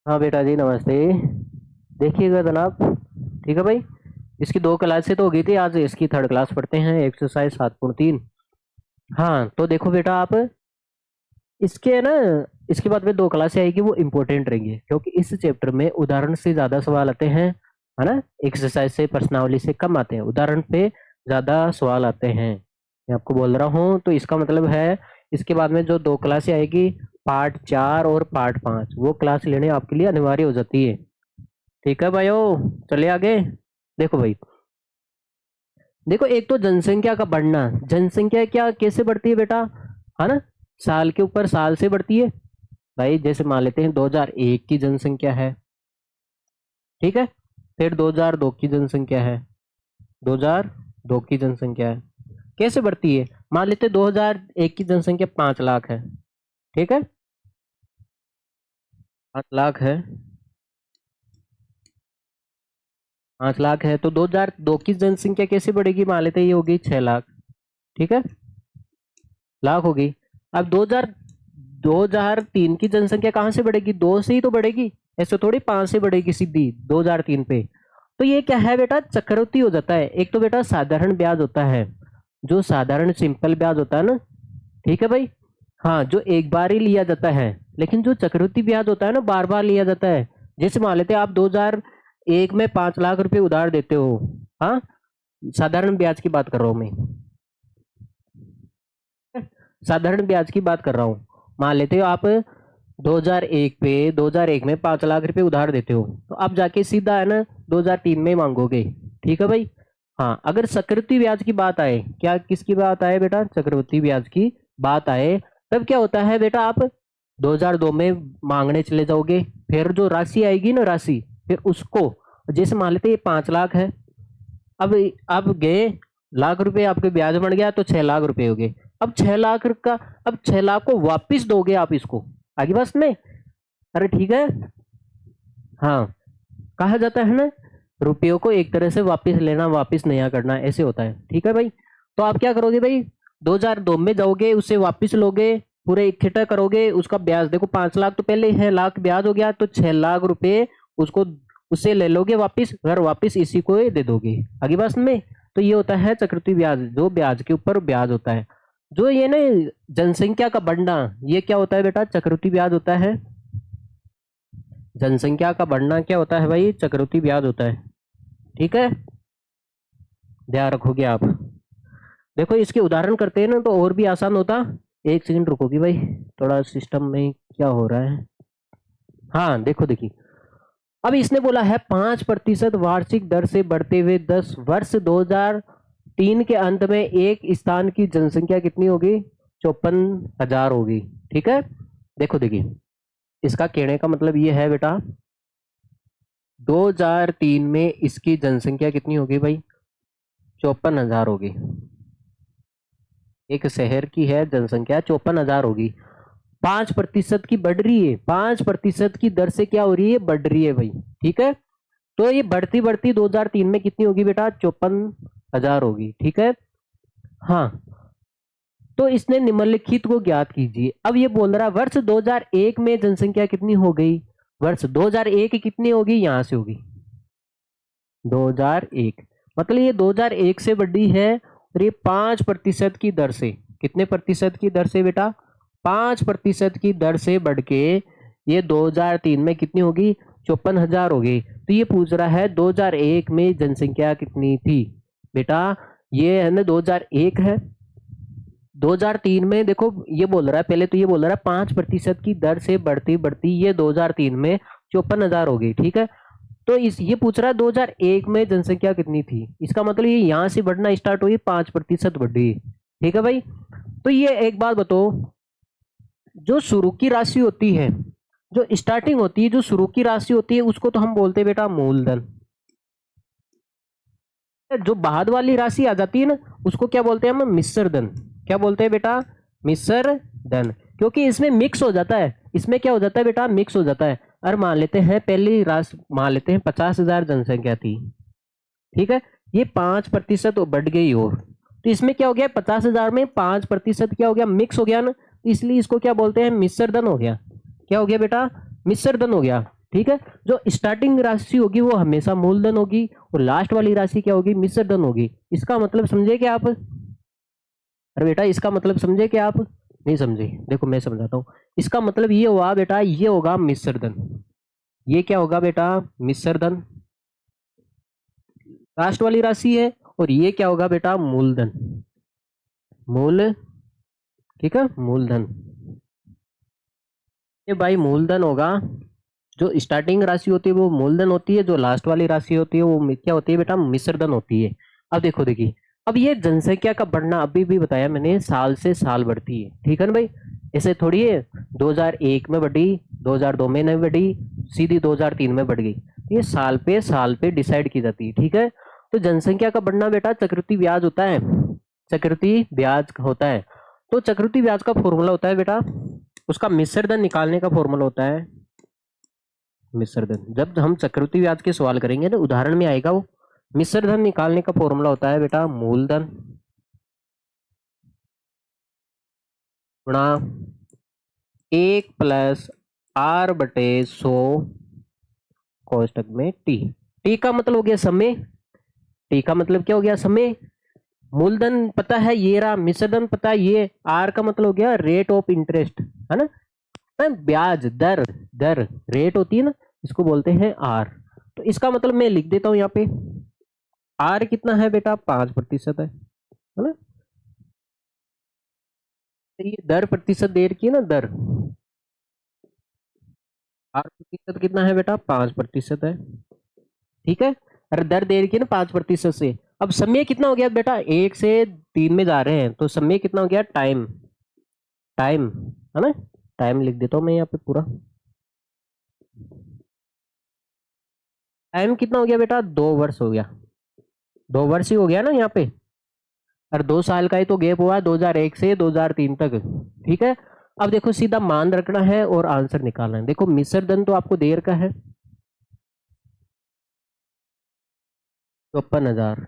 हाँ बेटा जी, नमस्ते। देखिएगा जनाब। ठीक है भाई। इसकी दो क्लासें तो हो गई थी, आज इसकी थर्ड क्लास पढ़ते हैं, एक्सरसाइज 7.3। हाँ तो देखो बेटा आप, इसके है ना, इसके बाद में दो क्लासें आएगी, वो इम्पोर्टेंट रहेंगी क्योंकि इस चैप्टर में उदाहरण से ज़्यादा सवाल आते हैं, है ना। एक्सरसाइज से, प्रश्नावली से कम आते हैं, उदाहरण पे ज़्यादा सवाल आते हैं। मैं आपको बोल रहा हूँ, तो इसका मतलब है इसके बाद में जो दो क्लासें आएगी, पार्ट 4 और पार्ट 5, वो क्लास लेने आपके लिए अनिवार्य हो जाती है। ठीक है भाइयों, चलिए आगे। देखो भाई, देखो एक तो जनसंख्या का बढ़ना। जनसंख्या क्या कैसे बढ़ती है बेटा, है ना। साल के ऊपर साल से बढ़ती है। भाई जैसे मान लेते हैं 2001 की जनसंख्या है, ठीक है। फिर 2002 की जनसंख्या है, 2002 की जनसंख्या है। कैसे बढ़ती है, मान लेते हैं 2001 की जनसंख्या 5 लाख है, ठीक है। 5 लाख है, 5 लाख है, तो 2002 की जनसंख्या कैसे बढ़ेगी, मान लेते हैं ये होगी 6 लाख, ठीक है। लाख होगी। अब 2003 की जनसंख्या कहाँ से बढ़ेगी, 2 से ही तो बढ़ेगी। ऐसे थोड़ी 5 से बढ़ेगी सीधी 2003 पे। तो ये क्या है बेटा, चक्रवृद्धि हो जाता है। एक तो बेटा साधारण ब्याज होता है, जो साधारण सिंपल ब्याज होता है ना, ठीक है भाई। हाँ, जो एक बार ही लिया जाता है। लेकिन जो चक्रवृद्धि ब्याज होता है ना, बार बार लिया जाता है। जैसे मान लेते हैं आप 2001 में 5 लाख रुपए उधार देते हो। हाँ, साधारण ब्याज की बात कर रहा हूँ मैं, साधारण ब्याज की बात कर रहा हूँ। मान लेते हो आप 2001 में 5 लाख रुपए उधार देते हो, तो आप जाके सीधा है ना 2003 में मांगोगे। ठीक है भाई। हाँ, अगर चक्रवृद्धि ब्याज की बात आए, क्या किसकी बात आए बेटा, चक्रवृद्धि ब्याज की बात आए, तब क्या होता है बेटा, आप 2002 में मांगने चले जाओगे। फिर जो राशि आएगी ना, राशि फिर उसको, जैसे मान लेते ये 5 लाख है। अब आप गए, लाख रुपए आपके ब्याज बन गया, तो 6 लाख रुपए हो गए। अब 6 लाख का, अब 6 लाख को वापिस दोगे आप इसको, आगे बस में। अरे ठीक है। हाँ, कहा जाता है ना, रुपयों को एक तरह से वापस लेना, वापस नया करना, ऐसे होता है। ठीक है भाई। तो आप क्या करोगे भाई, 2002 में जाओगे, उसे वापस लोगे, पूरे इकट्ठा करोगे, उसका ब्याज देखो, 5 लाख तो पहले है, लाख ब्याज हो गया, तो 6 लाख रुपए उसको, उससे ले लोगे वापिस, घर वापिस इसी को दे दोगे, आगे बात में। तो ये होता है चक्रवृद्धि ब्याज, जो ब्याज के ऊपर ब्याज होता है। जो ये ना, जनसंख्या का बढ़ना, ये क्या होता है बेटा, चक्रवृद्धि ब्याज होता है। जनसंख्या का बढ़ना क्या होता है भाई, चक्रवृद्धि ब्याज होता है। ठीक है, ध्यान रखोगे आप। देखो इसके उदाहरण करते हैं ना, तो और भी आसान होता। एक सेकंड रुकोगी भाई, थोड़ा सिस्टम में क्या हो रहा है। हाँ देखो, देखिए अब इसने बोला है 5% वार्षिक दर से बढ़ते हुए 10 वर्ष, 2003 के अंत में एक स्थान की जनसंख्या कितनी होगी, 54,000 होगी। ठीक है। देखो देखिए, इसका कहने का मतलब ये है बेटा, 2003 में इसकी जनसंख्या कितनी होगी भाई, 54,000 होगी। एक शहर की है जनसंख्या 54,000 होगी। 5% की बढ़ रही है, 5% की दर से क्या हो रही है, बढ़ रही है भाई। ठीक है। तो ये बढ़ती बढ़ती 2003 में कितनी होगी बेटा, 54,000 होगी। ठीक है। हाँ, तो इसने निम्नलिखित को ज्ञात कीजिए। अब ये बोल रहा है वर्ष 2001 में जनसंख्या कितनी हो गई, वर्ष 2001 कितनी होगी, यहां से होगी 2001, मतलब ये 2001 से बढ़ी है, और ये 5% की दर से, कितने प्रतिशत की दर से बेटा, 5% की दर से बढ़ के ये 2003 में कितनी होगी, 54,000 होगी। तो ये पूछ रहा है 2001 में जनसंख्या कितनी थी बेटा, ये है ना 2001 है। 2003 में देखो ये बोल रहा है, पहले तो ये बोल रहा है 5% की दर से बढ़ती बढ़ती ये 2003 में 54,000 होगी। ठीक है। तो इस ये पूछ रहा है 2001 में जनसंख्या कितनी थी, इसका मतलब ये यहां से बढ़ना स्टार्ट हुई, 5% बढ़ी। ठीक है भाई। तो ये एक बात बताओ, जो शुरू की राशि होती है, जो स्टार्टिंग होती है, जो शुरू की राशि होती है, उसको तो हम बोलते हैं बेटा मूलधन। जो बाद वाली राशि आ जाती है ना, उसको क्या बोलते हैं हम, मिश्र धन। क्या बोलते हैं बेटा, मिश्र धन। क्योंकि इसमें मिक्स हो जाता है, इसमें क्या हो जाता है बेटा, मिक्स हो जाता है। और मान लेते हैं पहली राशि, मान लेते हैं 50,000 जनसंख्या थी, ठीक है। ये 5% बढ़ गई, और तो इसमें क्या हो गया, 50,000 में 5% क्या हो गया, मिक्स हो गया ना, तो इसलिए इसको क्या बोलते हैं, मिश्र धन हो गया। क्या हो गया बेटा, मिश्र धन हो गया। ठीक है। जो स्टार्टिंग राशि होगी वो हमेशा मूलधन होगी और लास्ट वाली राशि क्या होगी, मिश्र धन होगी। इसका मतलब समझे क्या आप? अरे बेटा इसका मतलब समझे क्या आप? नहीं समझे? देखो मैं समझाता हूँ। इसका मतलब ये हुआ बेटा, ये होगा मिश्र धन। ये क्या होगा बेटा, मिश्र धन, लास्ट वाली राशि है। और ये क्या होगा बेटा, मूलधन, मूल, ठीक है, मूलधन। ये भाई मूलधन होगा। जो स्टार्टिंग राशि होती है वो मूलधन होती है, जो लास्ट वाली राशि होती है वो क्या होती है बेटा, मिश्रधन होती है। अब देखो देखिए, अब ये जनसंख्या का बढ़ना अभी भी बताया मैंने, साल से साल बढ़ती है, ठीक है ना भाई। ऐसे थोड़ी है 2001 में बढ़ी, 2002 में नहीं बढ़ी, सीधी 2003 में बढ़ गई। ये साल पे डिसाइड की जाती है, ठीक है। तो जनसंख्या का बढ़ना बेटा चक्रवृद्धि ब्याज होता है, चक्रवृद्धि ब्याज होता है। तो चक्रवृद्धि ब्याज का फॉर्मूला होता है बेटा, उसका मिश्रधन निकालने का फॉर्मूला होता है मिश्रधन। जब हम चक्रवृद्धि ब्याज के सवाल करेंगे ना, उदाहरण में आएगा वो। मिश्रधन निकालने का फॉर्मूला होता है बेटा मूलधन गुणा 1+r/100 कोष्टक में टी। टी का मतलब हो गया समय, टी का मतलब क्या हो गया, समय। मूलधन पता है ये रहा, मिश्रधन पता है ये, आर का मतलब हो गया रेट ऑफ इंटरेस्ट, है ना, ब्याज दर, दर रेट होती है ना, इसको बोलते हैं आर। तो इसका मतलब मैं लिख देता हूं यहाँ पे, आर कितना है बेटा, 5% है ना। तो ये दर प्रतिशत दे रखी है ना, दर, आर प्रतिशत कितना है बेटा, 5% है, ठीक है। अरे दर दे रखी है ना 5% से। अब समय कितना हो गया बेटा, 1 से 3 में जा रहे हैं, तो समय कितना हो गया, टाइम, टाइम, है ना। टाइम लिख देता हूं मैं यहाँ पे पूरा। टाइम कितना हो गया बेटा, 2 वर्ष हो गया, 2 वर्ष ही हो गया ना यहाँ पे। और 2 साल का ही तो गैप हुआ 2001 से 2003 तक, ठीक है। अब देखो सीधा मान रखना है और आंसर निकालना है। देखो मिश्र धन तो आपको देर का है 54,000,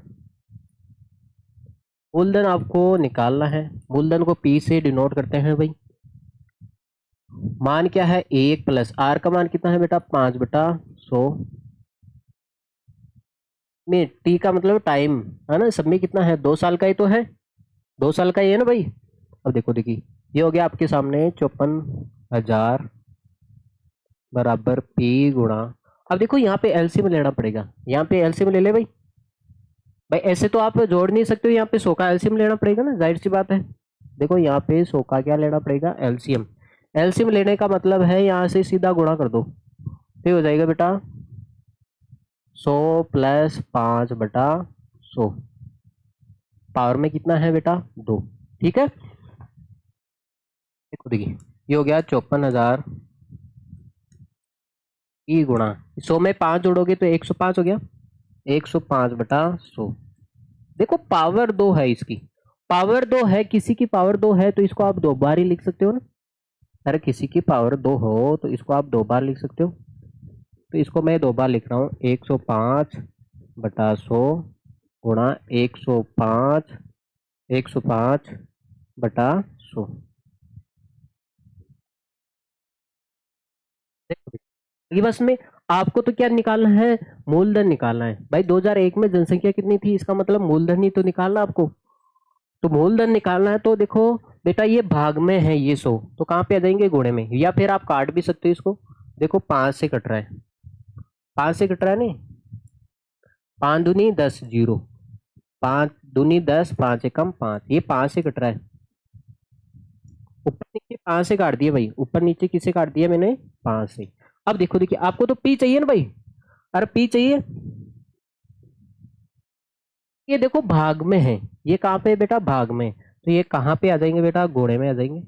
मूलधन आपको निकालना है, मूलधन को पी से डिनोट करते हैं भाई। मान क्या है, 1+r का मान कितना है बेटा, 5/100 में, टी का मतलब टाइम, है ना, सब में कितना है, 2 साल का ही तो है, 2 साल का ही है ना भाई। अब देखो देखिए, ये हो गया आपके सामने 54,000 बराबर पी गुणा। अब देखो यहाँ पे एलसीएम लेना पड़ेगा, यहाँ पे एलसीएम ले ले भाई। भाई ऐसे तो आप जोड़ नहीं सकते हो, यहाँ पे 100 का एलसीएम लेना पड़ेगा ना, जाहिर सी बात है। देखो यहाँ पे 100 का क्या लेना पड़ेगा, एलसीएम। एलसीएम लेने का मतलब है यहाँ से सीधा गुणा कर दो, तो हो जाएगा बेटा 100+5/100, पावर में कितना है बेटा, 2, ठीक है। देखो देखिए, ये हो गया 54,000 ई गुणा 100 में 5 जोड़ोगे तो 105 हो गया, 105/100। देखो पावर 2 है इसकी, पावर 2 है, किसी की पावर 2 है तो इसको आप 2 बार ही लिख सकते हो ना। अरे किसी की पावर 2 हो तो इसको आप 2 बार लिख सकते हो। तो इसको मैं 2 बार लिख रहा हूँ, 105/100 गुणा 105/100। ये बस में आपको तो क्या निकालना है, मूलधन निकालना है भाई। 2001 में जनसंख्या कितनी थी, इसका मतलब मूलधन ही तो निकालना आपको। तो मूलधन निकालना है तो देखो बेटा, ये भाग में है ये 100, तो कहाँ पे आ जाएंगे, गुणे में, या फिर आप काट भी सकते हो इसको। देखो 5 से कट रहा है, 5 से कट रहा है नहीं, 5 दूनी 10, 0, 5 दूनी 10, 5 एकम 5, ये 5 से कट रहा है। ऊपर नीचे 5 से काट दिया भाई, ऊपर नीचे किसे काट दिया मैंने, 5 से। अब देखो देखिए, आपको तो पी चाहिए ना भाई, अरे पी चाहिए, ये देखो भाग में है, ये कहाँ पे है बेटा, भाग में, तो ये कहाँ पे आ जाएंगे बेटा, घोड़े में आ जाएंगे।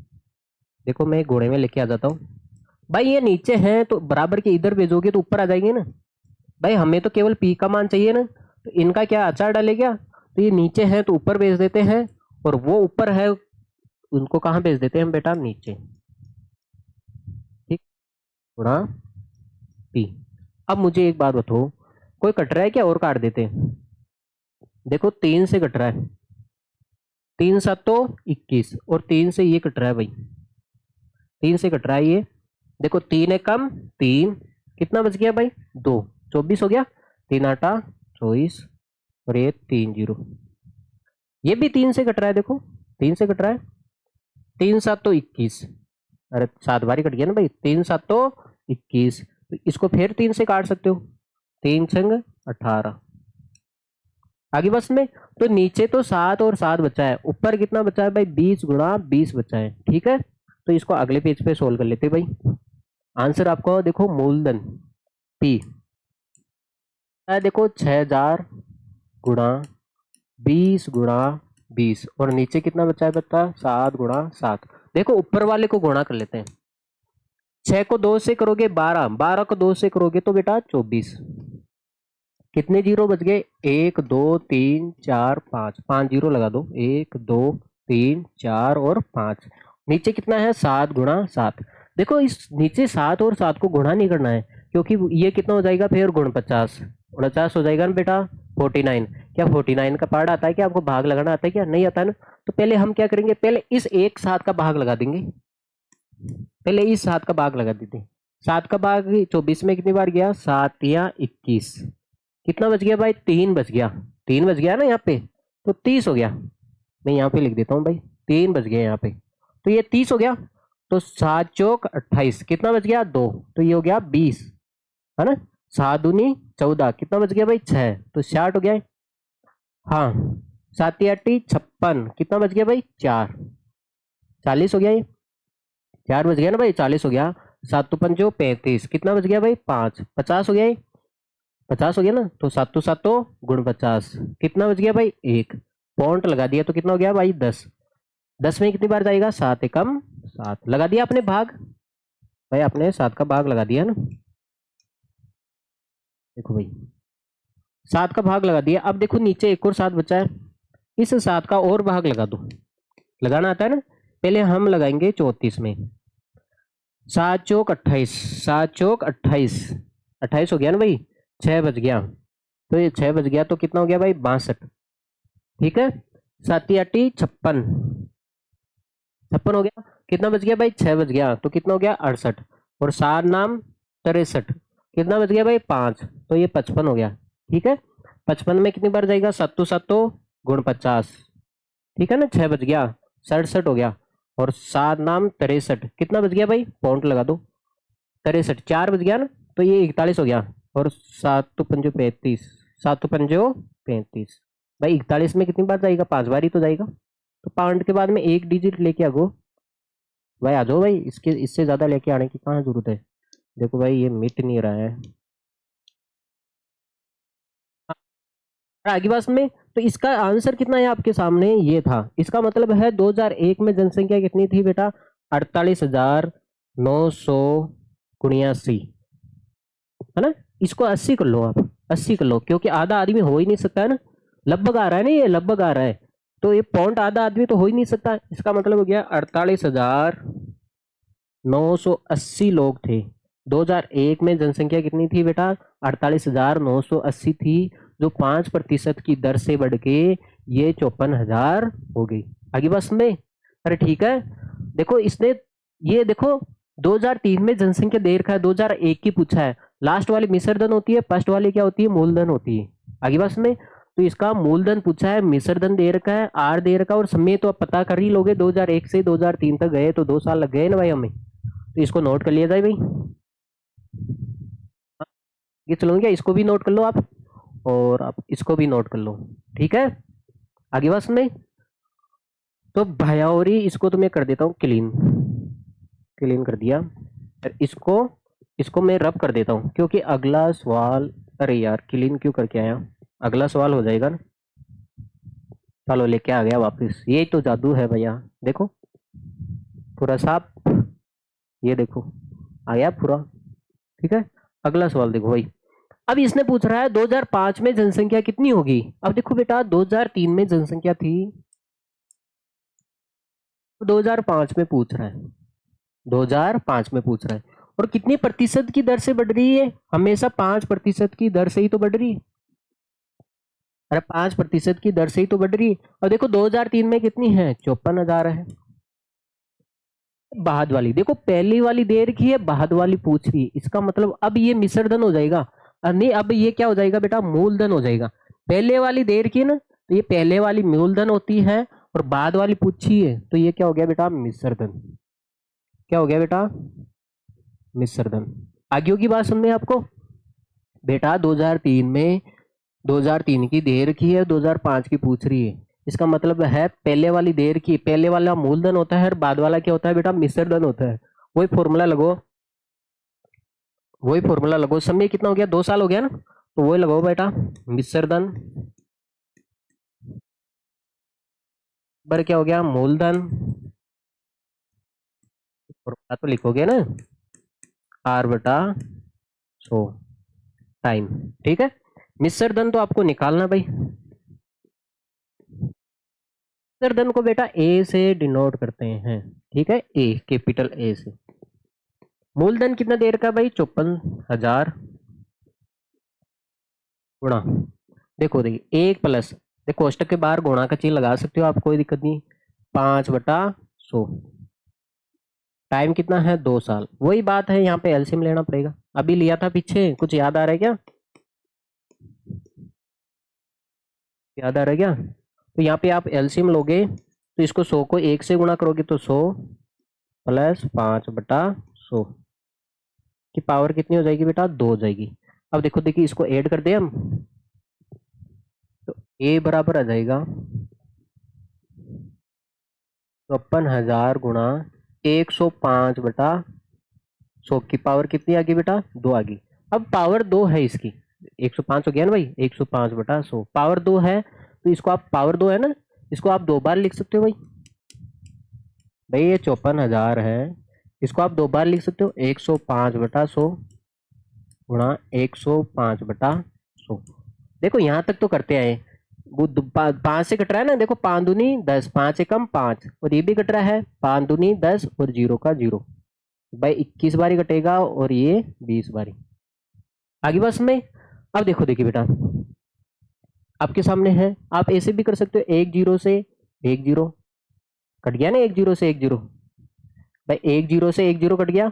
देखो मैं घोड़े में लेके आ जाता हूँ भाई, ये नीचे हैं तो बराबर के इधर भेजोगे तो ऊपर आ जाएंगे ना भाई। हमें तो केवल पी का मान चाहिए ना, तो इनका क्या अचार डाले क्या, तो ये नीचे है तो ऊपर भेज देते हैं, और वो ऊपर है उनको कहाँ भेज देते हैं हम बेटा, नीचे, ठीक, गुणा पी। अब मुझे एक बात बताओ, कोई कट रहा है क्या, और काट देते हैं। देखो 3 से कट रहा है, 3×7=21, और 3 से ये कट रहा है भाई, 3 से कट रहा है ये। देखो 3 एकम 3, कितना बच गया भाई 2, 24 हो गया, 3 8 24 और ये 3 0, ये भी 3 से कट रहा है, देखो 3 से कट रहा है, 3 7 तो 21, अरे 7 बार ही कट गया ना भाई, 3 7 तो 21, तो इसको फिर 3 से काट सकते हो, 3 छंग 18, आगे बस में। तो नीचे तो 7 और 7 बचा है, ऊपर कितना बचा है भाई 20 गुणा 20 बचा है, ठीक है। तो इसको अगले पेज पे सोल्व कर लेते हैं भाई। आंसर आपको देखो मूलधन पी है, देखो 6000 गुणा 20 गुणा 20 और नीचे कितना बचा है बच्चा 7 गुणा 7। देखो ऊपर वाले को गुणा कर लेते हैं, 6 को 2 से करोगे 12, 12 को 2 से करोगे तो बेटा 24, कितने जीरो बच गए 1 2 3 4 5, 5 जीरो लगा दो, 1 2 3 4 और 5, नीचे कितना है 7 गुणा 7। देखो इस नीचे 7 और 7 को गुणा नहीं करना है, क्योंकि ये कितना हो जाएगा फिर गुण 50, 49 हो जाएगा ना बेटा 49। क्या 49 का पार्ट आता है, क्या आपको भाग लगाना आता है, क्या नहीं आता है ना। तो पहले हम क्या करेंगे, पहले इस एक 7 का भाग लगा देंगे, पहले इस 7 का भाग लगा देते हैं। 7 का भाग 24 में कितनी बार गया 7 या 21, कितना बच गया भाई 3 बच गया, 3 बच गया ना यहाँ पे, तो 30 हो गया। मैं यहाँ पे लिख देता हूँ भाई 3 बच गया यहाँ पे, तो ये 30 हो गया। तो 7 चौक 28, कितना बच गया 2, तो ये हो गया 20, है ना। 7 दूनी 14, कितना बच गया भाई 6, तो 60 हो गया है। हाँ 7 8 56, कितना बच गया भाई 4, 40 हो गया ये, 4 बच गया ना भाई 40 हो गया। 7 तो 5 35, कितना बच गया भाई 5, 50 हो गया ये, 50 हो गया ना। तो 7 तो 7 तो गुण 50, कितना बच गया भाई 1, पॉइंट लगा दिया तो कितना हो गया भाई 10, 10 में कितनी बार जाएगा 7 एकम 7, लगा दिया आपने भाग, भाई आपने 7 का भाग लगा दिया ना, देखो भाई 7 का भाग लगा दिया। अब देखो नीचे एक और 7 बचा है, इस 7 का और भाग लगा दो, लगाना आता है ना। पहले हम लगाएंगे 34 में, 7 चौक 28, 7 चौक 28, 28 हो गया ना भाई, 6 बच गया, तो ये 6 बच गया तो कितना हो गया भाई 62, ठीक है। 7 8 56, 56 हो गया, कितना बच गया भाई 6 बच गया, तो कितना हो गया 68, और 7 नाम 63, कितना बच गया भाई 5, तो ये 55 हो गया, ठीक है। 55 में कितनी बार जाएगा 7 तो 7 तो गुण 50, ठीक है ना, 6 बच गया, 67 हो गया, और 7 नाम 63, कितना बच गया भाई पॉइंट लगा दो, 63 4 बच गया ना, तो ये 41 हो गया, और 7 तो 5 35, 7 तो 5 35, भाई 41 में कितनी बार जाएगा 5 बार ही तो जाएगा, तो पॉइंट के बाद में एक डिजिट लेके आ गो भाई, आ जाओ भाई, इसके इससे ज्यादा लेके आने की कहाँ जरूरत है। देखो भाई ये मिट नहीं रहा है, आगे बात में। तो इसका आंसर कितना है आपके सामने, ये था, इसका मतलब है 2001 में जनसंख्या कितनी थी बेटा 48,979, है ना। इसको 80 कर लो आप, 80 कर लो, क्योंकि आधा आदमी हो ही नहीं सकता है ना, लगभग आ रहा है ना, ये लगभग आ रहा है, तो ये पॉइंट आधा आदमी तो हो ही नहीं सकता, इसका मतलब हो गया 48,980 लोग थे। 2001 में जनसंख्या कितनी थी बेटा 48,980 थी, जो 5% की दर से बढ़ के ये 54,000 हो गई। आगे बस में, अरे ठीक है। देखो इसने, ये देखो 2003 में जनसंख्या दे रखा है, 2001 की पूछा है, लास्ट वाली मिश्रधन होती है, फर्स्ट वाली क्या होती है मूलधन होती है। आगे बस में, तो इसका मूलधन पूछा है, मिश्रधन दे रखा है, आर दे रखा है, और समय तो आप पता कर ही लोगे, 2001 से 2003 तक गए तो 2 साल लग गए ना भाई हमें, तो इसको नोट कर लिया जाए भाई। ये चलो क्या, इसको भी नोट कर लो आप, और आप इसको भी नोट कर लो, ठीक है। आगे बस में, तो भयावरी इसको तो मैं कर देता हूँ क्लीन, क्लीन कर दिया, और इसको इसको मैं रब कर देता हूँ, क्योंकि अगला सवाल, अरे यार क्लीन क्यों करके आया, अगला सवाल हो जाएगा ना। चलो लेके आ गया वापस, ये तो जादू है भैया, देखो पूरा साफ, ये देखो आया पूरा, ठीक है। अगला सवाल देखो भाई, अब इसने पूछ रहा है 2005 में जनसंख्या कितनी होगी। अब देखो बेटा 2003 में जनसंख्या थी, 2005 में पूछ रहा है, 2005 में पूछ रहा है, और कितनी प्रतिशत की दर से बढ़ रही है, हमेशा 5% की दर से ही तो बढ़ रही है, अरे 5% की दर से ही तो बढ़ रही है। और देखो 2003 में कितनी है 54,000 है, बाद वाली, देखो पहली वाली दे रखी है, बाद वाली पूछ रही है, इसका मतलब अब ये मिश्र धन हो जाएगा। नहीं, अब ये क्या हो जाएगा बेटा, मूलधन हो जाएगा। पहले वाली दे रखी है ना, तो ये पहले वाली मूलधन होती है, और बाद वाली पूछी है, तो ये क्या हो गया बेटा, मिश्र धन। क्या हो गया बेटा, मिश्र धन। आगे होगी बात समझ में आपको। बेटा 2003 में 2003 की दे रखी है, 2005 की पूछ रही है, इसका मतलब है पहले वाली दे रखी, पहले वाला मूलधन होता है और बाद वाला क्या होता है बेटा, मिश्र धन होता है। वही फॉर्मूला लगो, वही फॉर्मूला लगो। समय कितना हो गया, 2 साल हो गया ना, तो वही लगाओ बेटा, मिश्र धन बर क्या हो गया, मूलधन। फॉर्मूला तो लिखोगे ना, आर बटा 100 टाइम। ठीक है, मिश्र धन तो आपको निकालना भाई। मिश्र धन को बेटा ए से डिनोट करते हैं, ठीक है, ए, कैपिटल ए से। मूलधन कितना दे रखा भाई, 54,000 गुणा, देखो देखिए 1 प्लस, देखो कोष्टक के बाहर गुणा का चिन्ह लगा सकते हो आप, कोई दिक्कत नहीं, 5/100। टाइम कितना है, 2 साल। वही बात है, यहाँ पे एलसीएम लेना पड़ेगा, अभी लिया था पीछे, कुछ याद आ रहा है क्या, याद आ रहा है क्या। तो यहाँ पे आप एलसीएम लोगे, तो इसको 100 को 1 से गुणा करोगे तो 100 प्लस 5/100 की पावर कितनी हो जाएगी बेटा, 2 हो जाएगी। अब देखो देखिए, इसको ऐड कर दे हम, तो ए बराबर आ जाएगा 54,000 गुणा 105/100 की पावर कितनी आ गई बेटा, 2 आ गई। अब पावर 2 है इसकी, 105 हो गया ना भाई, 105/100 पावर 2 है, तो इसको आप पावर 2 है ना, इसको आप 2 बार लिख सकते हो भाई। भाई ये 54,000 है, इसको आप 2 बार लिख सकते हो, 105/100 गुणा 105/100। देखो यहाँ तक तो करते आए, वो 5 से कट रहा है ना, देखो 5 दूनी 10, 5 एकम 5, और ये भी कट रहा है 5 दूनी 10 और 0 का 0, भाई 21 बारी कटेगा, और ये 20 बारी। आगे बस में, अब देखो देखिए बेटा, आपके सामने है, आप ऐसे भी कर सकते हो, 1 0 से 1 0 कट गया ना, 1 0 से 1 0, भाई 1 0 से 1 0 कट गया,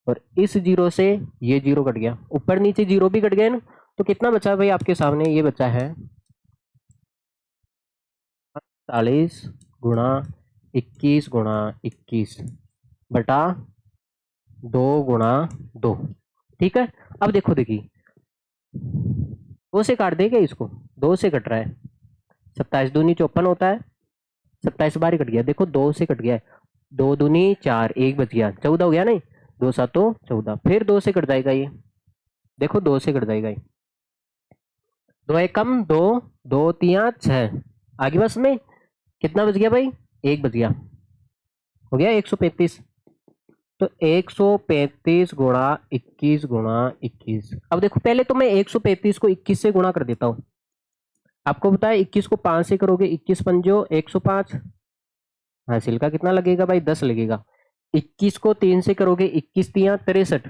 और इस 0 से ये 0 कट गया, ऊपर नीचे 0 भी कट गए ना, तो कितना बचा भाई आपके सामने, ये बचा है 40 गुणा 21 गुणा 21 बटा 2 गुणा 2। ठीक है, अब देखो देखिए, 2 से काट देगा इसको, 2 से कट रहा है, 27 दूनी 54 होता है, 27 बार ही कट गया, देखो 2 से कट गया है, 2 दूनी 4, 1 बच गया, 14 हो गया नहीं, 2 7 14, फिर 2 से कट जाएगा ये, देखो 2 से कट जाएगा ये, 2 1 कम 2, 2 3 6, आगे बस में कितना बच गया भाई, 1 बच गया, हो गया 135। तो 135 गुणा 21 गुणा 21, अब देखो पहले तो मैं 135 को 21 से गुणा कर देता हूं, आपको पता है 21 को 5 से करोगे, 21 पंजो 105, हासिल का कितना लगेगा भाई, 10 लगेगा। 21 को 3 से करोगे, 21 3 63,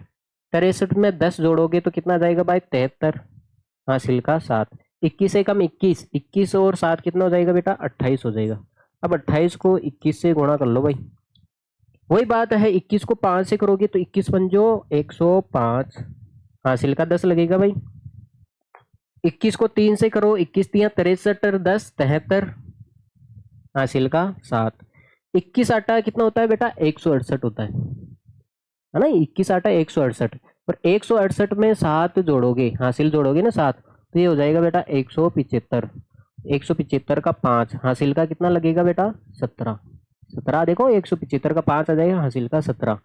63 में 10 जोड़ोगे तो कितना जाएगा भाई, 73, हासिल का 7, 21 से कम 21, 21 और 7 कितना हो जाएगा बेटा, 28 हो जाएगा। अब 28 को 21 से गुणा कर लो भाई, वही बात है, 21 को 5 से करोगे तो 21 पंजो 105, हासिल का 10 लगेगा भाई। 21 को 3 से करो, 21 3 63, 10 73, हासिल का 7, 21 आटा कितना होता है बेटा, 168 होता है ना, 21 आटा 168, और 168 में 7 जोड़ोगे, हासिल जोड़ोगे ना 7, तो ये हो जाएगा बेटा 175, 175 का 5, हासिल का कितना लगेगा बेटा, 17, 17 देखो 175 का 5 आ जाएगा, हासिल का 17।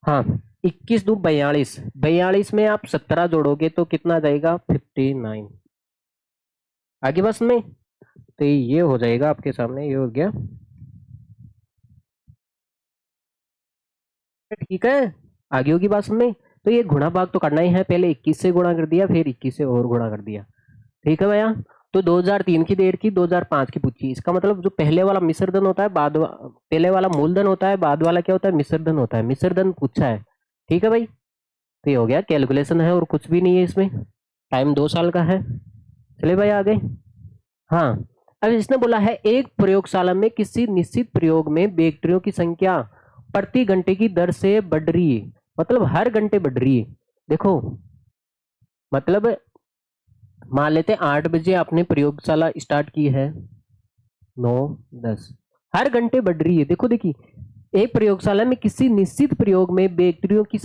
हाँ, 21 दो 42, 42 में आप 17 जोड़ोगे तो कितना आ जाएगा, 59। आगे बस में, तो ये हो जाएगा आपके सामने, ये हो गया, ठीक है। आगे होगी बात में, तो ये गुणा भाग तो करना ही है, पहले 21 से गुणा कर दिया, फिर 21 से और गुणा कर दिया, ठीक है भैया। तो 2003 की देर की, 2005 की पूछी, इसका मतलब जो पहले वाला मिश्र धन होता है, पहले वाला मूलधन होता है, बाद वाला क्या होता है, मिश्र धन होता है, मिश्र धन पूछा है, ठीक है भाई। तो ये हो गया, कैलकुलेशन है और कुछ भी नहीं है इसमें, टाइम 2 साल का है। चलिए भाई आगे। हाँ, अब इसने बोला है एक प्रयोगशाला में किसी निश्चित प्रयोग में बैक्टीरियों की संख्या प्रति घंटे की दर से बढ़ रही है, मतलब हर घंटे बढ़ रही है। देखो मतलब मान लेते हैं 8 बजे आपने प्रयोगशाला स्टार्ट की है, 9, 10, हर घंटे बढ़ रही है। देखो देखिए एक प्रयोगशाला में किसी निश्चित प्रयोग में बैक्टीरियों की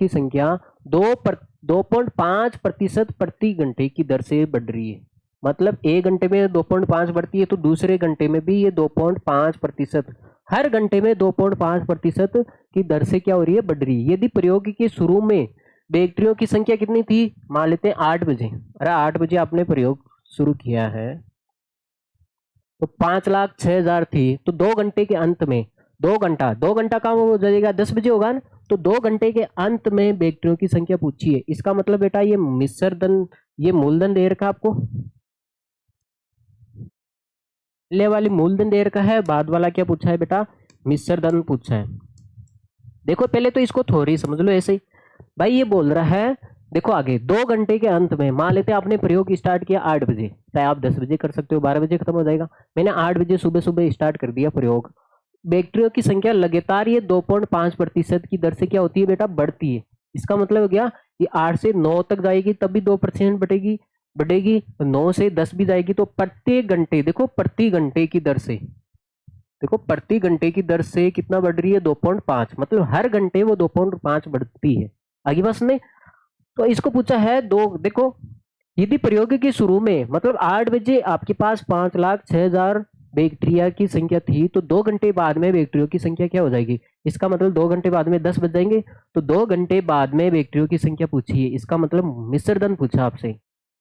संख्या 2.5% प्रति घंटे की दर से बढ़ रही है। मतलब एक घंटे में 2.5 बढ़ती है तो दूसरे घंटे में भी ये 2.5%, हर घंटे में 2.5% की दर से क्या हो रही है, बढ़ रही है। यदि प्रयोग के शुरू में बैक्टीरियों की संख्या कितनी थी, मान लेते हैं 8 बजे, अरे 8 बजे आपने प्रयोग शुरू किया है तो 5,06,000 थी, तो 2 घंटे के अंत में 2 घंटा काम हो जाएगा, 10 बजे होगा ना, तो 2 घंटे के अंत में बैक्टीरियों की संख्या पूछी है। इसका मतलब बेटा ये मिश्रधन, ये मूलधन दे रखा आपको, पहले वाली मूलधन दे रखा है, बाद वाला क्या पूछा है बेटा, मिश्रधन पूछा है। देखो पहले तो इसको थोड़ी समझ लो ऐसे ही, भाई ये बोल रहा है, देखो आगे 2 घंटे के अंत में, मान लेते हैं आपने प्रयोग स्टार्ट किया 8 बजे, चाहे आप 10 बजे कर सकते हो, 12 बजे खत्म हो जाएगा, मैंने 8 बजे सुबह सुबह स्टार्ट कर दिया प्रयोग, बैक्टीरिया की संख्या लगातार ये 2.5% की दर से क्या होती है बेटा, बढ़ती है। इसका मतलब हो गया ये 8 से 9 तक जाएगी तब भी 2% बढ़ेगी, 9 से 10 भी जाएगी तो प्रत्येक घंटे, देखो प्रति घंटे की दर से, देखो प्रति घंटे की दर से कितना बढ़ रही है, 2.5, मतलब हर घंटे वो 2.5 बढ़ती है। आगे बस में तो इसको पूछा है दो, देखो यदि प्रयोग के शुरू में मतलब 8 बजे आपके पास 5,06,000 बैक्टीरिया की संख्या थी, तो 2 घंटे बाद में बैक्टीरिया की संख्या क्या हो जाएगी, इसका मतलब 2 घंटे बाद में 10 बज जाएंगे, तो 2 घंटे बाद में बैक्टीरिया की संख्या पूछी है, इसका मतलब मिश्रधन पूछा आपसे,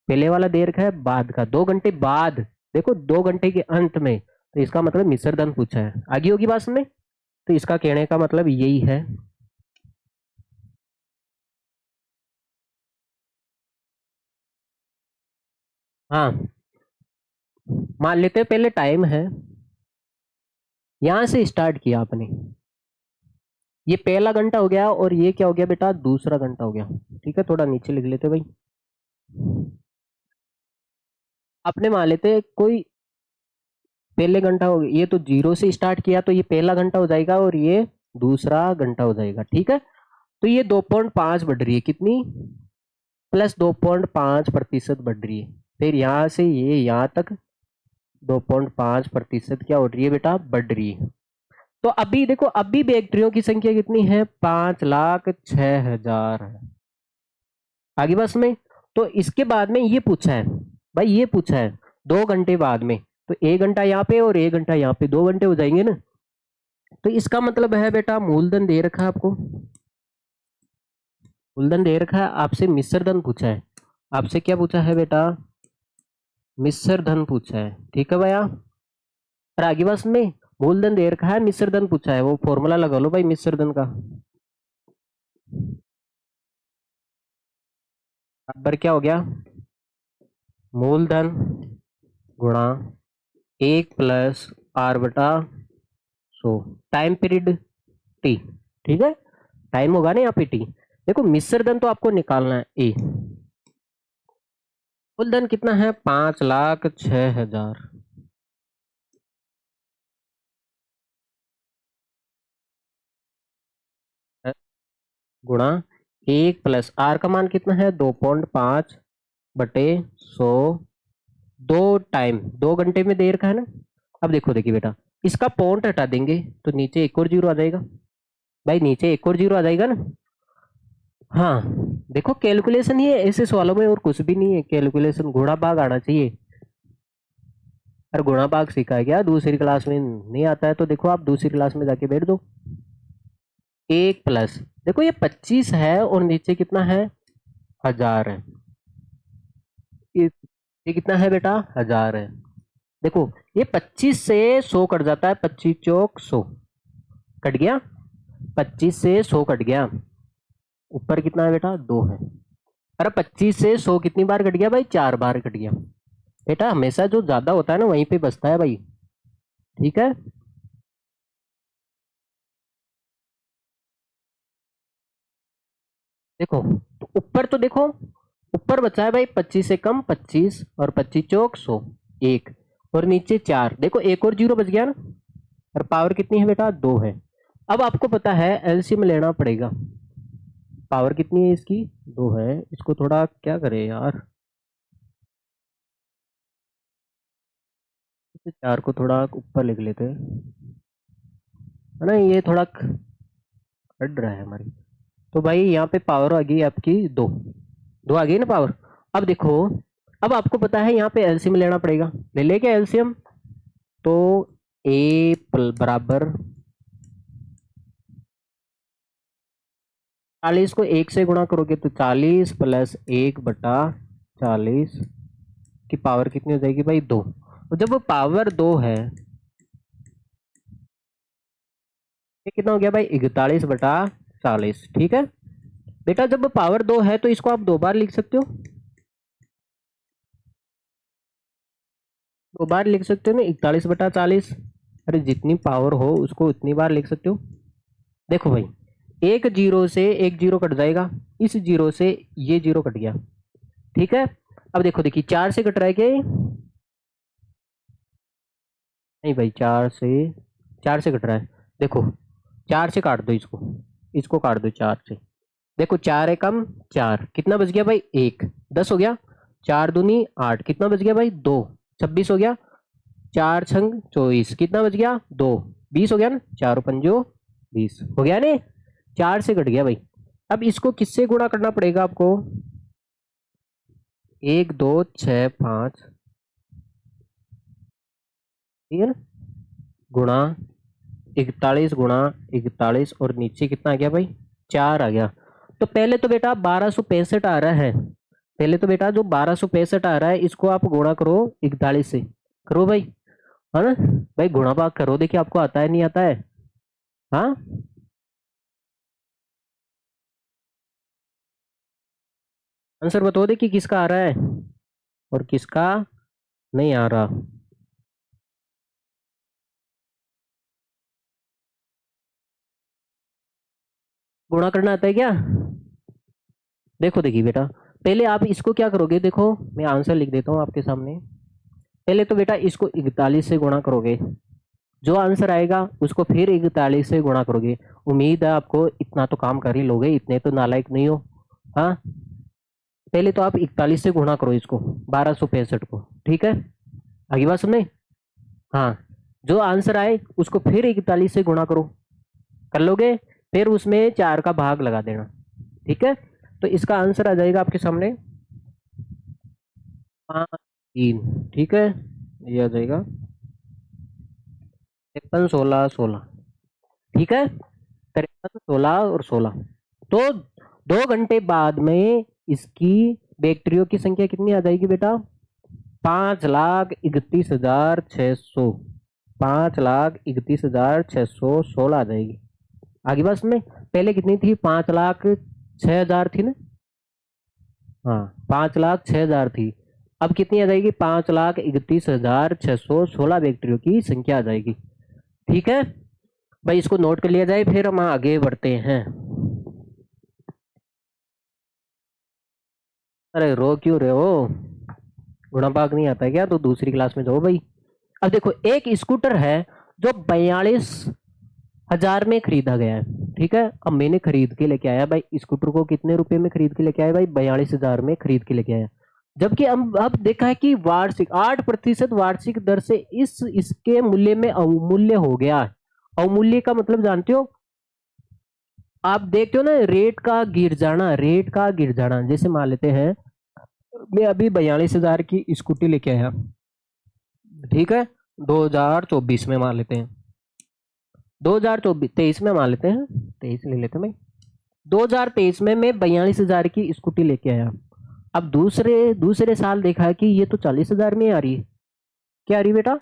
पहले वाला दे रखा है बाद का, 2 घंटे बाद, देखो 2 घंटे के अंत में, तो इसका मतलब मिश्रधन पूछा है। आगे होगी बात में, तो इसका कहने का मतलब यही है। हाँ मान लेते हैं पहले टाइम है, यहां से स्टार्ट किया आपने, ये पहला घंटा हो गया और ये क्या हो गया बेटा, दूसरा घंटा हो गया। ठीक है थोड़ा नीचे लिख लेते भाई, आपने मान लेते कोई पहले घंटा हो गया, ये तो 0 से स्टार्ट किया तो ये पहला घंटा हो जाएगा और ये दूसरा घंटा हो जाएगा। ठीक है तो ये 2.5 बढ़ रही है, कितनी, +2.5% बढ़ रही है, फिर यहां से ये यहां तक 2.5% क्या हो रही है बेटा, बढ़ रही है। तो अभी देखो अभी बैक्टीरियों की संख्या कितनी है, 5,06,000 है। आगे बस में तो इसके बाद में ये पूछा है, भाई ये पूछा है 2 घंटे बाद में, तो 1 घंटा यहाँ पे और 1 घंटा यहाँ पे, 2 घंटे हो जाएंगे ना। तो इसका मतलब है बेटा मूलधन दे रखा है आपको, मूलधन दे रखा है, आपसे मिश्रधन पूछा है, आपसे क्या पूछा है बेटा, मिश्रधन पूछा है। ठीक है भैया, और आगे बस में मूलधन दे रखा है, मिश्रधन पूछा है, वो फॉर्मूला लगा लो भाई मिश्रधन का, बराबर क्या हो गया, मूलधन गुणा 1+r/100 टाइम पीरियड टी। ठीक है टाइम होगा ना यहाँ पे टी। देखो मिश्रधन तो आपको निकालना है ए, मूलधन कितना है 5,06,000, गुणा 1+r का मान कितना है 2.5/100, 2 घंटे में दे रखा है ना। अब देखो देखिए बेटा इसका पॉइंट हटा देंगे तो नीचे एक और जीरो आ जाएगा, भाई नीचे एक और जीरो आ जाएगा ना। हाँ देखो कैलकुलेशन ही है ऐसे सवालों में, और कुछ भी नहीं है, कैलकुलेशन गुणा भाग आना चाहिए, और गुणा भाग सीखा है क्या दूसरी क्लास में, नहीं आता है तो देखो आप दूसरी क्लास में जाके बैठ दो। 1+ देखो ये 25 है और नीचे कितना है 1,000 है, ये ये कितना है बेटा 1,000 है। देखो ये 25 से 100 कट जाता है, 25 चौक 100 कट गया, 25 से 100 कट गया, ऊपर कितना है बेटा 2 है, अरे 25 से 100 कितनी बार कट गया भाई, 4 बार कट गया। बेटा हमेशा जो ज्यादा होता है ना वहीं पे बचता है भाई। ठीक है देखो तो ऊपर तो देखो ऊपर बचा है भाई 25 से कम 25 और 25 चौक 100 1, और नीचे 4, देखो एक और जीरो बच गया ना, और पावर कितनी है बेटा 2 है। अब आपको पता है एलसीएम लेना पड़ेगा। पावर कितनी है इसकी 2 है। इसको थोड़ा क्या करें यार, 4 को थोड़ा ऊपर लिख लेते हैं, है ना, ये थोड़ा कट रहा है हमारी। तो भाई यहाँ पे पावर आ गई आपकी 2, 2 आ गई ना पावर। अब देखो, अब आपको पता है यहाँ पे एलसीएम लेना पड़ेगा, ले लेके एलसीएम। तो ए बराबर 40 को 1 से गुणा करोगे तो 40 प्लस 1/40 की पावर कितनी हो जाएगी भाई 2। तो जब पावर 2 है, ये कितना हो गया भाई 41/40। ठीक है बेटा, जब पावर 2 है तो इसको आप 2 बार लिख सकते हो, 2 बार लिख सकते हो ना 41/40। अरे जितनी पावर हो उसको उतनी बार लिख सकते हो। देखो भाई, एक जीरो से एक जीरो कट जाएगा, इस जीरो से ये जीरो कट गया। ठीक है, अब देखो, देखिए 4 से कट रहा है क्या ये? नहीं भाई, 4 से कट रहा है। देखो 4 से काट दो इसको, इसको काट दो 4 से। देखो 4 है कम 4, कितना बच गया भाई 1, 10 हो गया। 4 दूनी 8, कितना बच गया भाई 2, 26 हो गया। 4 छंग 24, कितना बच गया 2, 20 हो गया ना। 4 पंजो 20 हो गया ने, 4 से कट गया भाई। अब इसको किससे गुणा करना पड़ेगा आपको? 1 2 6 5, ठीक है ना, गुणा 41 गुणा 41, और नीचे कितना आ गया भाई 4 आ गया। तो पहले तो बेटा 1265 आ रहा है, पहले तो बेटा जो 1265 आ रहा है इसको आप गुणा करो 41 से, करो भाई, है ना भाई, गुणा भाग करो, देखिए आपको आता है नहीं आता है। हाँ, आंसर बताओ देखिए किसका आ रहा है और किसका नहीं आ रहा। गुणा करना आता है क्या? देखो देखिए बेटा, पहले आप इसको क्या करोगे, देखो मैं आंसर लिख देता हूँ आपके सामने। पहले तो बेटा इसको 41 से गुणा करोगे, जो आंसर आएगा उसको फिर 41 से गुणा करोगे। उम्मीद है आपको इतना तो काम कर ही लोगे, इतने तो नालायक नहीं हो। हाँ, पहले तो आप 41 से गुणा करो इसको 1265 को, ठीक है, आगे बात सुनने। हाँ, जो आंसर आए उसको फिर 41 से गुणा करो, कर लोगे, फिर उसमें 4 का भाग लगा देना। ठीक है, तो इसका आंसर आ जाएगा आपके सामने 5 3। ठीक है, ये आ जाएगा 53 16 16। ठीक है, 53 16 और 16। तो 2 घंटे बाद में इसकी बैक्टीरियो की संख्या कितनी आ जाएगी बेटा? 5,31,600, 5,31,616 आ जाएगी। आगे बस में पहले कितनी थी? 5,06,000 थी ना। हाँ, 5,06,000 थी, अब कितनी आ जाएगी? 5,31,616 बैक्टीरियो की संख्या आ जाएगी। ठीक है भाई, इसको नोट कर लिया जाए, फिर हम आगे बढ़ते हैं। अरे रो क्यों रहे हो, गुणा भाग नहीं आता है क्या? तो दूसरी क्लास में जाओ भाई। अब देखो, एक स्कूटर है जो 42,000 में खरीदा गया है। ठीक है, अब मैंने खरीद के लेके आया भाई स्कूटर को, कितने रुपए में खरीद के लेके आया भाई? 42,000 में खरीद के लेके आया। जबकि अब देखा है कि वार्षिक 8% वार्षिक दर से इसके मूल्य में अवमूल्य हो गया। अवमूल्य का मतलब जानते हो? आप देखते हो ना, रेट का गिर जाना, रेट का गिर जाना। जैसे मान लेते हैं मैं अभी 42,000 की स्कूटी लेके आया, ठीक है, 2024 में मान लेते हैं, 2024 23 में मान लेते हैं, 23 ले लेते हैं भाई। 2023 में मैं 42,000 की स्कूटी लेके आया। अब दूसरे दूसरे साल देखा कि ये तो 40,000 में आ रही है। क्या आ रही बेटा?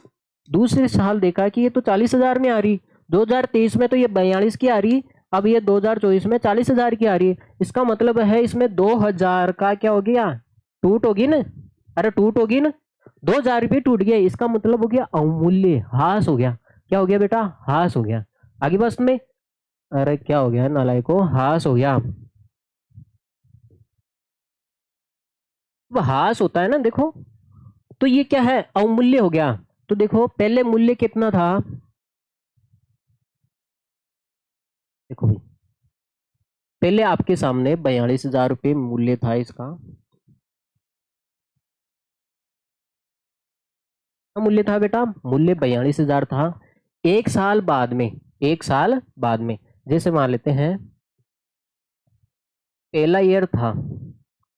दूसरे साल देखा कि ये तो 40,000 में आ रही। 2023 में तो ये 42 की आ रही, अब ये 2024 में 40,000 की आ रही है। इसका मतलब है इसमें 2,000 का क्या हो गया? टूट होगी ना। अरे टूट होगी ना, 2,000 रुपये टूट गया, इसका मतलब हो गया अवमूल्य, ह्रास हो गया। क्या हो गया बेटा? ह्रास हो गया। आगे बस में, अरे क्या हो गया नालायक को? ह्रास हो गया। अब ह्रास होता है ना, देखो, तो ये क्या है? अवमूल्य हो गया। तो देखो पहले मूल्य कितना था? देखो भाई, पहले आपके सामने 42,000 रुपये मूल्य था इसका, मूल्य था बेटा, मूल्य 42,000 था। एक साल बाद में, एक साल बाद में, जैसे मान लेते हैं पहला ईयर था,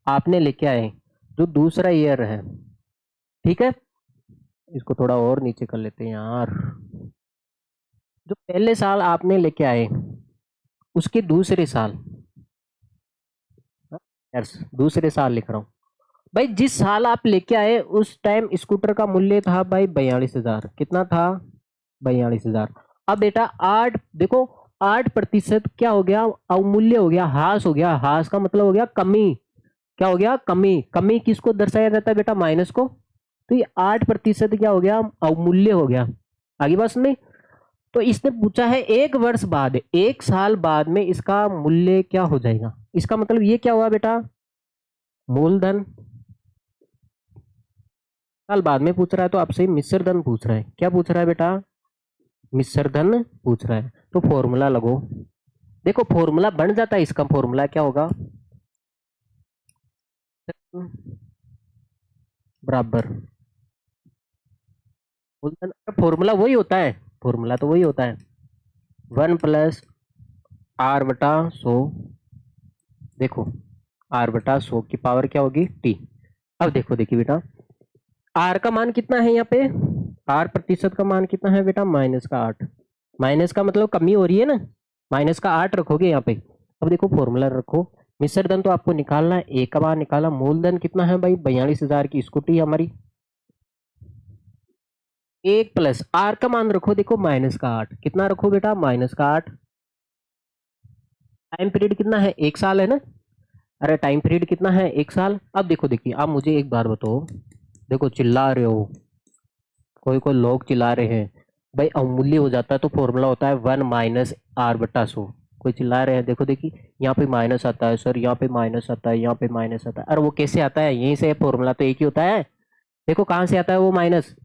आपने लेके आए, जो दूसरा ईयर है, ठीक है, इसको थोड़ा और नीचे कर लेते हैं यार, जो पहले साल आपने लेके आए उसके दूसरे साल, यार दूसरे साल लिख रहा हूँ भाई, जिस साल आप लेके आए उस टाइम स्कूटर का मूल्य था भाई 42,000, कितना था, 42,000। अब बेटा 8, देखो 8% क्या हो गया, अवमूल्य हो गया, हास हो गया, हास का मतलब हो गया कमी, क्या हो गया, कमी, कमी किसको दर्शाया जाता है बेटा, माइनस को, तो ये 8% क्या हो गया, अवमूल्य हो गया। आगे बस में, तो इसने पूछा है एक वर्ष बाद, एक साल बाद में इसका मूल्य क्या हो जाएगा, इसका मतलब ये क्या हुआ बेटा, मूलधन। साल बाद में पूछ रहा है तो आपसे मिश्र धन पूछ रहा है, क्या पूछ रहा है बेटा, मिश्र धन पूछ रहा है, तो फॉर्मूला लगो, देखो फॉर्मूला बन जाता है, इसका फॉर्मूला क्या होगा, बराबर मूलधन, फॉर्मूला वही होता है, फॉर्मूला तो वही होता है, 1+r/100, देखो r/100 की पावर क्या होगी, t। अब देखो, देखिए बेटा, r का मान कितना है यहाँ पे, r प्रतिशत का मान कितना है बेटा, -8, माइनस का मतलब कमी हो रही है ना, -8 रखोगे यहाँ पे। अब देखो फॉर्मूला रखो, मिश्र धन तो आपको निकालना है, ए का मान निकाला, मूलधन कितना है भाई, 42,000 की स्कूटी हमारी, 1 प्लस आर का मान रखो, देखो -8, कितना रखो बेटा, -8, टाइम पीरियड कितना है, एक साल है ना, अरे टाइम पीरियड कितना है, एक साल। अब देखो, देखिए आप मुझे एक बार बताओ, देखो चिल्ला रहे हो, कोई कोई लोग चिल्ला रहे हैं भाई, अवमूल्य हो जाता है तो फॉर्मूला होता है 1-r/100, कोई चिल्ला रहे हैं, देखो देखिए यहाँ पे माइनस आता है सर, यहाँ पे माइनस आता है, यहाँ पे माइनस आता है, अरे वो कैसे आता है, यहीं से फॉर्मूला तो एक ही होता है, देखो कहाँ से आता है वो माइनस,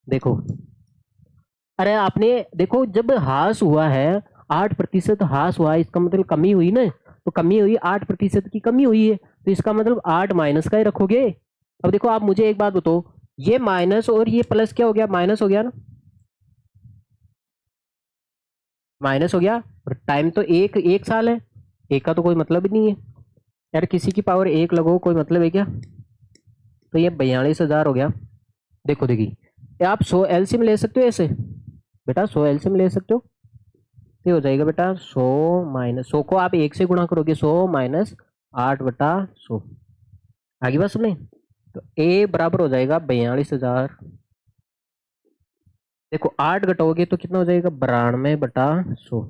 देखो, अरे आपने देखो जब हास हुआ है, 8% हास हुआ है, इसका मतलब कमी हुई ना, तो कमी हुई, 8% की कमी हुई है, तो इसका मतलब 8 माइनस का ही रखोगे। अब देखो आप मुझे एक बात बताओ, ये माइनस और ये प्लस क्या हो गया, माइनस हो गया ना, माइनस हो गया, और टाइम तो एक एक साल है, एक का तो कोई मतलब ही नहीं है यार, किसी की पावर एक लगो, कोई मतलब है क्या, तो ये 42,000 हो गया। देखो देखिए आप 100 एलसीएम ले सकते हो ऐसे, बेटा 100 एलसीएम ले सकते हो, ये हो जाएगा बेटा 100 माइनस 100 को आप एक से गुणा करोगे, 100 माइनस 8/100, आगे बस में, तो ए बराबर हो जाएगा 42,000, देखो 8 घटाओगे तो कितना हो जाएगा, 92/100।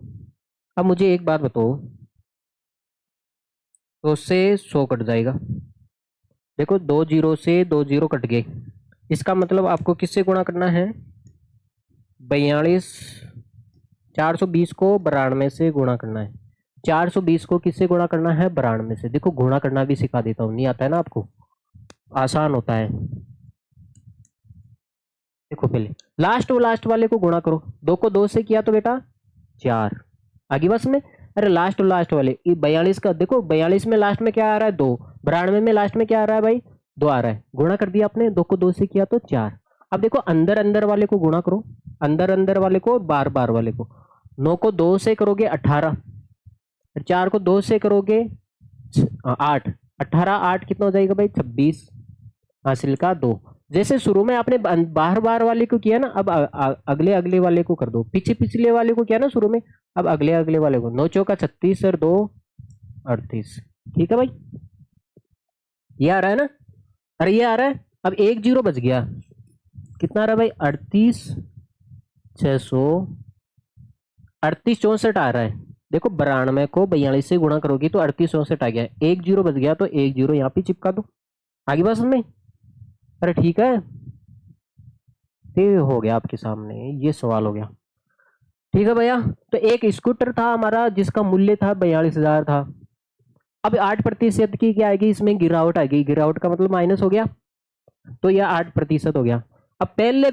अब मुझे एक बात बताओ, 100 से 100 कट जाएगा, देखो 2 जीरो से 2 जीरो कट गए, इसका मतलब आपको किससे गुणा करना है, 42, 420 को 92 से गुणा करना है, 420 को किससे गुणा करना है, 92 से, देखो गुणा करना भी सिखा देता हूँ, नहीं आता है ना आपको, आसान होता है, देखो पहले लास्ट वाले को गुणा करो, 2 को 2 से किया तो बेटा 4, आगे बस में, अरे लास्ट वाले 42 का, देखो 42 में लास्ट में क्या आ रहा है, 2, 92 में लास्ट में क्या आ रहा है भाई, 2 आ रहा है, गुणा कर दिया आपने, 2 को 2 से किया तो 4। अब देखो अंदर अंदर वाले को गुणा करो, अंदर अंदर वाले को, बार बार वाले को, 9 को 2 से करोगे 18, 4 को 2 से करोगे 8, 18, 8 कितना हो जाएगा भाई, 26, हासिल का 2। जैसे शुरू में आपने बाहर बाहर वाले को किया ना, अब अगले अगले वाले को कर दो, पीछे पिछले वाले को किया ना शुरू में, अब अगले अगले वाले को, 9 चौका 36 और 2 38, ठीक है भाई, ये आ रहा है ना, अरे ये आ रहा है, अब एक जीरो बच गया, कितना आ रहा है भाई, 38,600, 3864 आ रहा है, देखो 92 को 42 से गुणा करोगी तो 3864 आ गया, एक जीरो बच गया, तो एक जीरो यहाँ पे चिपका दो, आगे बात समझ में, अरे ठीक है, ये हो गया आपके सामने, ये सवाल हो गया, ठीक है भैया। तो एक स्कूटर था हमारा जिसका मूल्य था 42,000 था, अब 8% की क्या आएगी, इसमें गिरावट आएगी, गिरावट का मतलब माइनस हो गया, तो यह 8% हो गया। अब पहले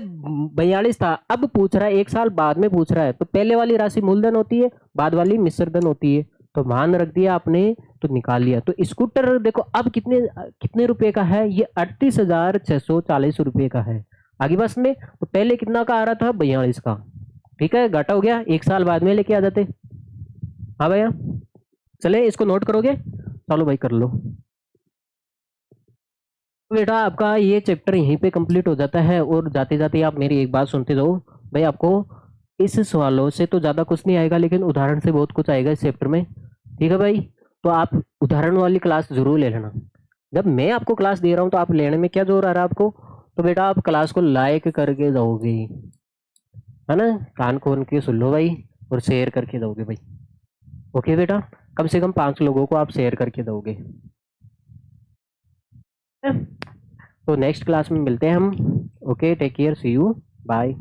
42 था, अब पूछ रहा है 1 साल बाद में पूछ रहा है, तो पहले वाली राशि मूलधन होती है, बाद वाली मिश्रधन होती है। तो मान रख दिया आपने, तो निकाल लिया। तो स्कूटर देखो अब कितने कितने रुपए का है, ये 38,640 रुपए का है। आगे बस में, तो पहले कितना का आ रहा था, 42 का। ठीक है, घटा हो गया, 1 साल बाद में लेके आ जाते। हाँ भैया, चले इसको नोट करोगे, चलो भाई कर लो। तो बेटा आपका ये चैप्टर यहीं पे कंप्लीट हो जाता है। और जाते जाते आप मेरी एक बात सुनते रहो भाई, आपको इस सवालों से तो ज़्यादा कुछ नहीं आएगा, लेकिन उदाहरण से बहुत कुछ आएगा इस चैप्टर में। ठीक है भाई, तो आप उदाहरण वाली क्लास जरूर ले लेना। जब मैं आपको क्लास दे रहा हूँ तो आप लेने में क्या जोर आ रहा है आपको। तो बेटा आप क्लास को लाइक करके जाओगे, है ना, कान खोल के सुन लो भाई, और शेयर करके दोगे भाई। ओके बेटा, कम से कम 5 लोगों को आप शेयर करके दोगे। तो नेक्स्ट क्लास में मिलते हैं हम। Okay, take care, see you, bye.